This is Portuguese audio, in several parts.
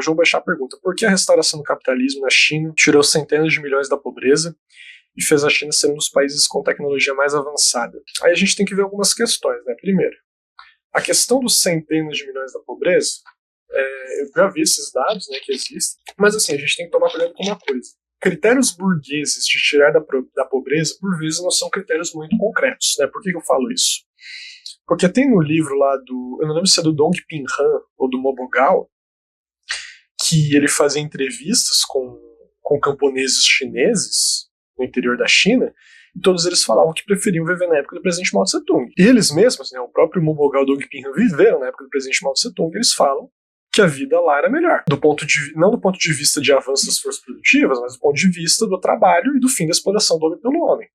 João Boechat pergunta: por que a restauração do capitalismo na China tirou centenas de milhões da pobreza e fez a China ser um dos países com tecnologia mais avançada? Aí a gente tem que ver algumas questões, né? Primeiro, a questão dos centenas de milhões da pobreza, eu já vi esses dados, né, que existem, mas assim, a gente tem que tomar cuidado com uma coisa. Critérios burgueses de tirar da pobreza, por vezes, não são critérios muito concretos, né? Por que eu falo isso? Porque tem no livro lá eu não lembro se é do Dong Ping-han ou do Mobogal, que ele fazia entrevistas com camponeses chineses no interior da China, e todos eles falavam que preferiam viver na época do presidente Mao Tse-tung. E eles mesmos, né, o próprio Mobogal e o Dong Ping-han viveram na época do presidente Mao Tse-tung, e eles falam que a vida lá era melhor. Não do ponto de vista de avanço das forças produtivas, mas do ponto de vista do trabalho e do fim da exploração do homem pelo homem.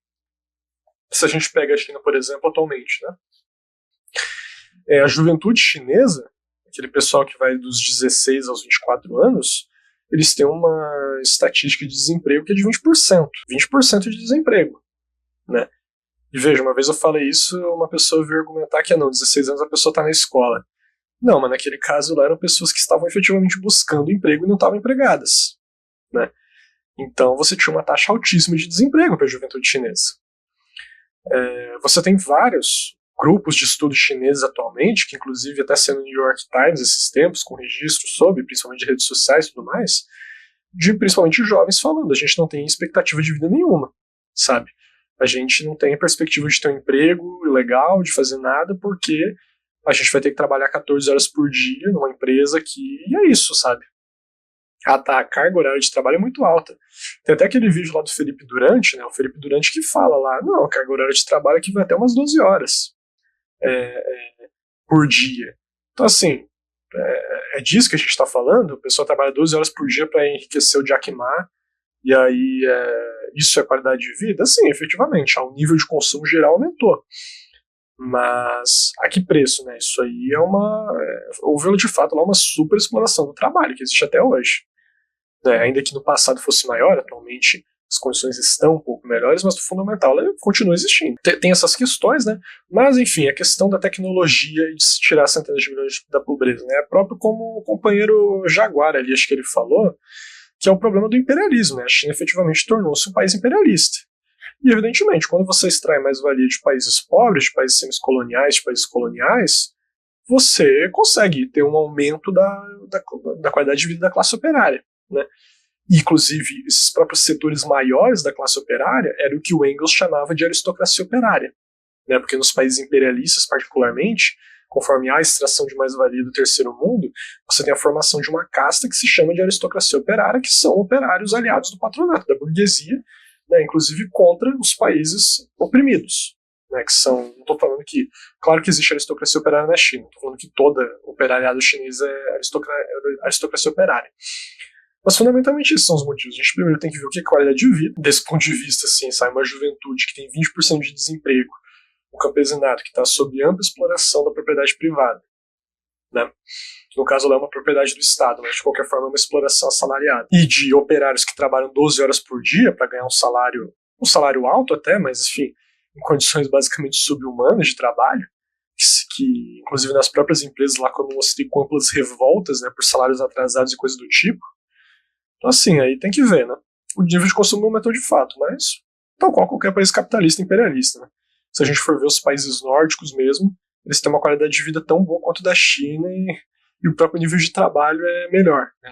Se a gente pega a China, por exemplo, atualmente, né, a juventude chinesa, aquele pessoal que vai dos 16 aos 24 anos, eles têm uma estatística de desemprego que é de 20%. 20% de desemprego, né? E veja, uma vez eu falei isso, uma pessoa veio argumentar que 16 anos a pessoa está na escola. Não, mas naquele caso lá eram pessoas que estavam efetivamente buscando emprego e não estavam empregadas, né? Então você tinha uma taxa altíssima de desemprego para a juventude chinesa. Você tem vários grupos de estudo chineses atualmente, que inclusive até sendo no New York Times esses tempos, com registros sobre, principalmente de redes sociais e tudo mais, de principalmente jovens falando, a gente não tem expectativa de vida nenhuma, sabe? A gente não tem perspectiva de ter um emprego legal, de fazer nada, porque a gente vai ter que trabalhar 14 horas por dia numa empresa e é isso, sabe? A carga horária de trabalho é muito alta. Tem até aquele vídeo lá do Felipe Durante, né? O Felipe Durante que fala lá, não, a carga horária de trabalho aqui vai até umas 12 horas por dia. Então, assim, é disso que a gente está falando? O pessoal trabalha 12 horas por dia para enriquecer o Jack Ma, e aí isso é qualidade de vida? Sim, efetivamente, o nível de consumo geral aumentou. Mas a que preço, né? Isso aí houve de fato lá uma super exploração do trabalho que existe até hoje. Ainda que no passado fosse maior, atualmente as condições estão um pouco melhores, mas o fundamental continua existindo. Tem essas questões, né? Mas enfim, a questão da tecnologia e de se tirar centenas de milhões da pobreza, né? É próprio como o companheiro Jaguar ali, acho que ele falou, que é o problema do imperialismo, né? A China efetivamente tornou-se um país imperialista. E, evidentemente, quando você extrai mais valia de países pobres, de países semicoloniais, de países coloniais, você consegue ter um aumento da qualidade de vida da classe operária, né? Inclusive, esses próprios setores maiores da classe operária era o que o Engels chamava de aristocracia operária, né? Porque nos países imperialistas, particularmente, conforme há a extração de mais-valia do terceiro mundo, você tem a formação de uma casta que se chama de aristocracia operária, que são operários aliados do patronato, da burguesia, né, inclusive contra os países oprimidos, né, que são, não estou falando que, claro que existe aristocracia operária na China, estou falando que toda operariado chinês é aristocracia operária. Mas fundamentalmente esses são os motivos. A gente primeiro tem que ver o que é qualidade de vida, desse ponto de vista, assim, sai uma juventude que tem 20% de desemprego, um campesinato que está sob ampla exploração da propriedade privada, né? No caso lá é uma propriedade do Estado, mas de qualquer forma é uma exploração assalariada. E de operários que trabalham 12 horas por dia para ganhar um salário alto até, mas enfim, em condições basicamente sub-humanas de trabalho, que inclusive nas próprias empresas lá quando mostrei com amplas revoltas, né, por salários atrasados e coisas do tipo. Então assim, aí tem que ver, né? O nível de consumo aumentou de fato, mas tal qual qualquer país capitalista e imperialista, né? Se a gente for ver os países nórdicos mesmo, eles têm uma qualidade de vida tão boa quanto a da China e o próprio nível de trabalho é melhor, né?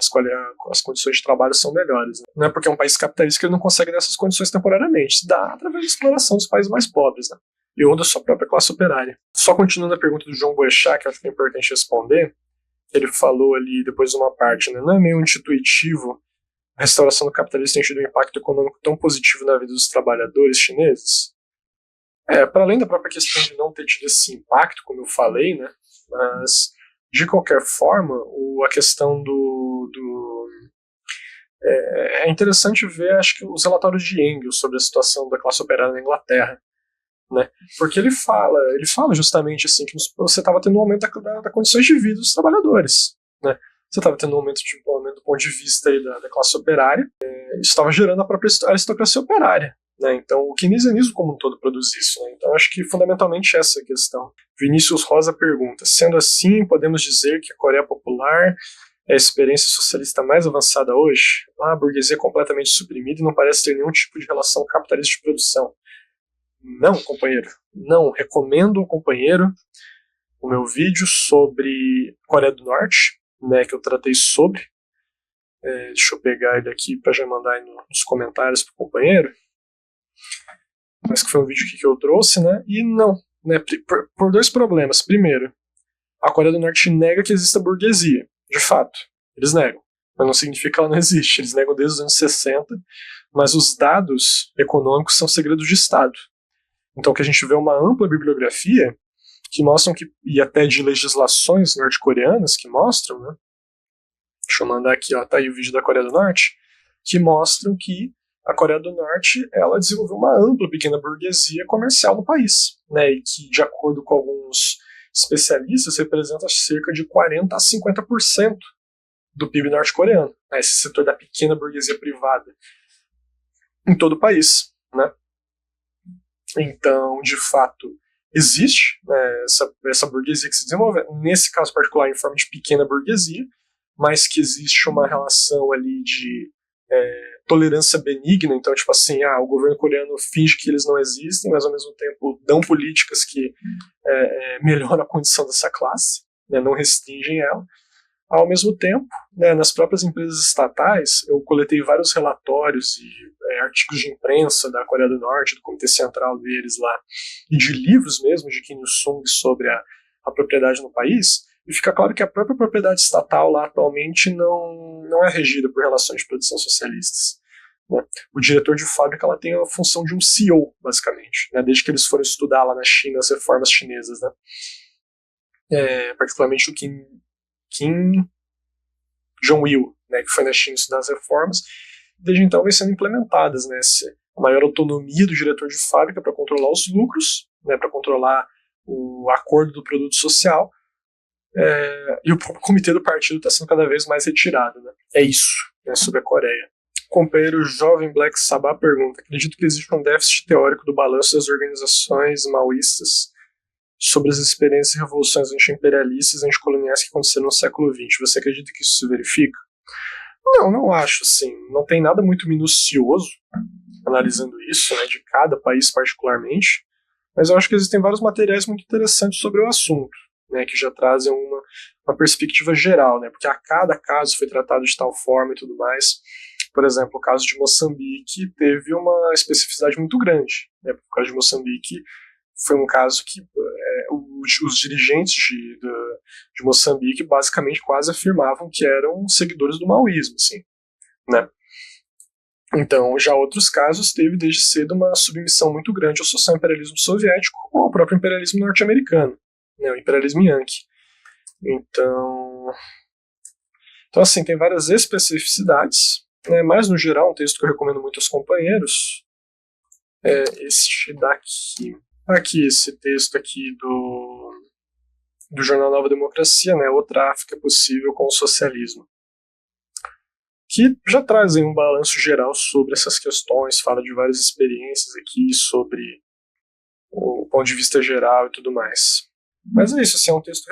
As condições de trabalho são melhores, né? Não é porque é um país capitalista que ele não consegue dessas condições temporariamente, se dá através da exploração dos países mais pobres, né? E ou da sua própria classe operária. Só continuando a pergunta do João Boechat, que eu acho que é importante responder, ele falou ali depois de uma parte, né? Não é meio intuitivo a restauração do capitalismo tem tido um impacto econômico tão positivo na vida dos trabalhadores chineses? Para além da própria questão de não ter tido esse impacto, como eu falei, né? Mas de qualquer forma, a questão é interessante ver, acho que os relatórios de Engels sobre a situação da classe operária na Inglaterra, né? Porque ele fala justamente assim que você estava tendo um aumento da condições de vida dos trabalhadores, né? Você estava tendo um aumento do ponto de vista aí da classe operária, isso estava gerando a própria aristocracia operária, né? Então o keynesianismo como um todo produz isso, né? Então acho que fundamentalmente essa é a questão. Vinícius Rosa pergunta: sendo assim, podemos dizer que a Coreia Popular é a experiência socialista mais avançada hoje? A burguesia é completamente suprimida e não parece ter nenhum tipo de relação capitalista de produção. Não, companheiro. Não. Recomendo ao companheiro o meu vídeo sobre Coreia do Norte, né, que eu tratei sobre. Deixa eu pegar ele aqui para já mandar aí nos comentários pro companheiro. Mas que foi um vídeo que eu trouxe, né? E não, né, por dois problemas. Primeiro, a Coreia do Norte nega que exista burguesia. De fato, eles negam. Mas não significa que ela não existe. Eles negam desde os anos 60, mas os dados econômicos são segredos de Estado. Então, que a gente vê uma ampla bibliografia que mostram que, e até de legislações norte-coreanas que mostram, né? Deixa eu mandar aqui, ó, tá aí o vídeo da Coreia do Norte, que mostram que a Coreia do Norte ela desenvolveu uma ampla pequena burguesia comercial no país, né? E que, de acordo com alguns especialistas, representa cerca de 40% a 50% do PIB norte-coreano, né? Esse setor da pequena burguesia privada em todo o país, né? Então, de fato, existe, né, essa burguesia que se desenvolve, nesse caso particular em forma de pequena burguesia, mas que existe uma relação ali de tolerância benigna, então tipo assim, o governo coreano finge que eles não existem, mas ao mesmo tempo dão políticas que melhoram a condição dessa classe, né, não restringem ela. Ao mesmo tempo, né, nas próprias empresas estatais, eu coletei vários relatórios e artigos de imprensa da Coreia do Norte, do Comitê Central deles lá, e de livros mesmo de Kim Il-sung sobre a propriedade no país, e fica claro que a própria propriedade estatal lá atualmente não é regida por relações de produção socialistas. Né? O diretor de fábrica ela tem a função de um CEO, basicamente, né? Desde que eles foram estudar lá na China as reformas chinesas, né? Particularmente o Kim Jong-il, né, que foi na China estudar as reformas, desde então vem sendo implementadas, né, a maior autonomia do diretor de fábrica para controlar os lucros, né, para controlar o acordo do produto social, e o próprio comitê do partido está sendo cada vez mais retirado. Né. É isso, né, sobre a Coreia. O companheiro jovem Black Sabbath pergunta: acredito que existe um déficit teórico do balanço das organizações maoístas sobre as experiências e revoluções anti-imperialistas e anticoloniais que aconteceram no século XX. Você acredita que isso se verifica? Não acho, assim. Não tem nada muito minucioso analisando isso, né, de cada país particularmente, mas eu acho que existem vários materiais muito interessantes sobre o assunto, né, que já trazem uma perspectiva geral, né, porque a cada caso foi tratado de tal forma e tudo mais. Por exemplo, o caso de Moçambique teve uma especificidade muito grande. Né, o caso de Moçambique foi um caso que os dirigentes de Moçambique basicamente quase afirmavam que eram seguidores do maoísmo, assim, né? Então, já outros casos teve desde cedo uma submissão muito grande ao social-imperialismo soviético ou ao próprio imperialismo norte-americano, né, o imperialismo yankee. Então, assim, tem várias especificidades, né, mas no geral, um texto que eu recomendo muito aos companheiros é este daqui. Aqui, esse texto aqui do jornal Nova Democracia, né, O Tráfico é Possível com o Socialismo, que já trazem um balanço geral sobre essas questões, fala de várias experiências aqui sobre o ponto de vista geral e tudo mais. Mas é isso, assim, é um texto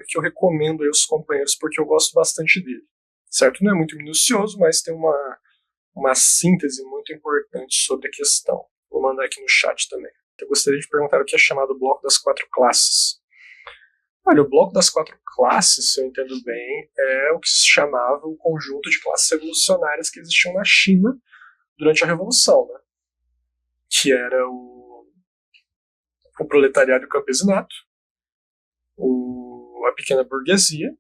que eu recomendo aos companheiros porque eu gosto bastante dele. Certo? Não é muito minucioso, mas tem uma síntese muito importante sobre a questão. Vou mandar aqui no chat também. Eu gostaria de perguntar o que é chamado Bloco das Quatro Classes. Olha, o Bloco das Quatro Classes, se eu entendo bem, é o que se chamava o conjunto de classes revolucionárias que existiam na China durante a Revolução, né? Que era o proletariado e o campesinato, a pequena burguesia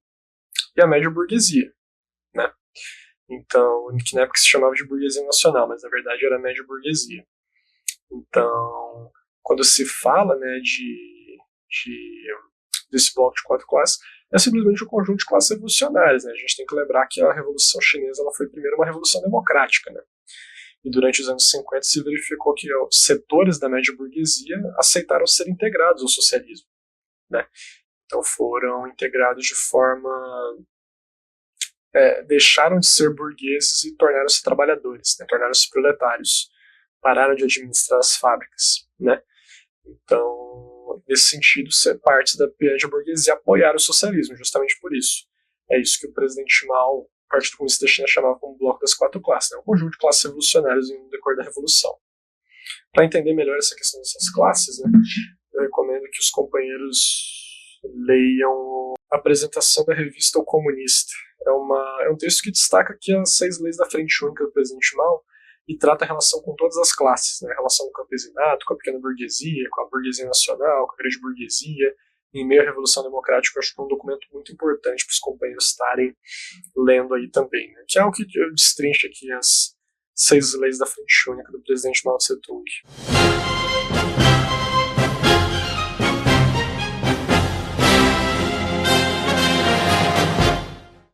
e a média burguesia, né? Então, que na época se chamava de burguesia nacional, mas na verdade era a média burguesia. Então, quando se fala, né, desse bloco de quatro classes, é simplesmente um conjunto de classes revolucionárias. Né? A gente tem que lembrar que a Revolução Chinesa ela foi primeiro uma revolução democrática. Né? E durante os anos 50 se verificou que os setores da média burguesia aceitaram ser integrados ao socialismo. Né? Então foram integrados de forma... deixaram de ser burgueses e tornaram-se trabalhadores, né? Tornaram-se proletários. Pararam de administrar as fábricas, né? Então, nesse sentido, partes da média burguesia apoiaram o socialismo, justamente por isso. É isso que o presidente Mao, o Partido Comunista da China, chamava como bloco das 4 classes, né? Um conjunto de classes revolucionárias no decorrer da Revolução. Para entender melhor essa questão dessas classes, né, eu recomendo que os companheiros leiam a apresentação da revista O Comunista. É um texto que destaca aqui as 6 leis da Frente Única do presidente Mao e trata a relação com todas as classes, né, a relação com o campesinato, com a pequena burguesia, com a burguesia nacional, com a grande burguesia, em meio à Revolução Democrática. Eu acho que é um documento muito importante para os companheiros estarem lendo aí também, né, que é o que destrincha aqui as 6 leis da Frente Única do presidente Mao Tse Tung.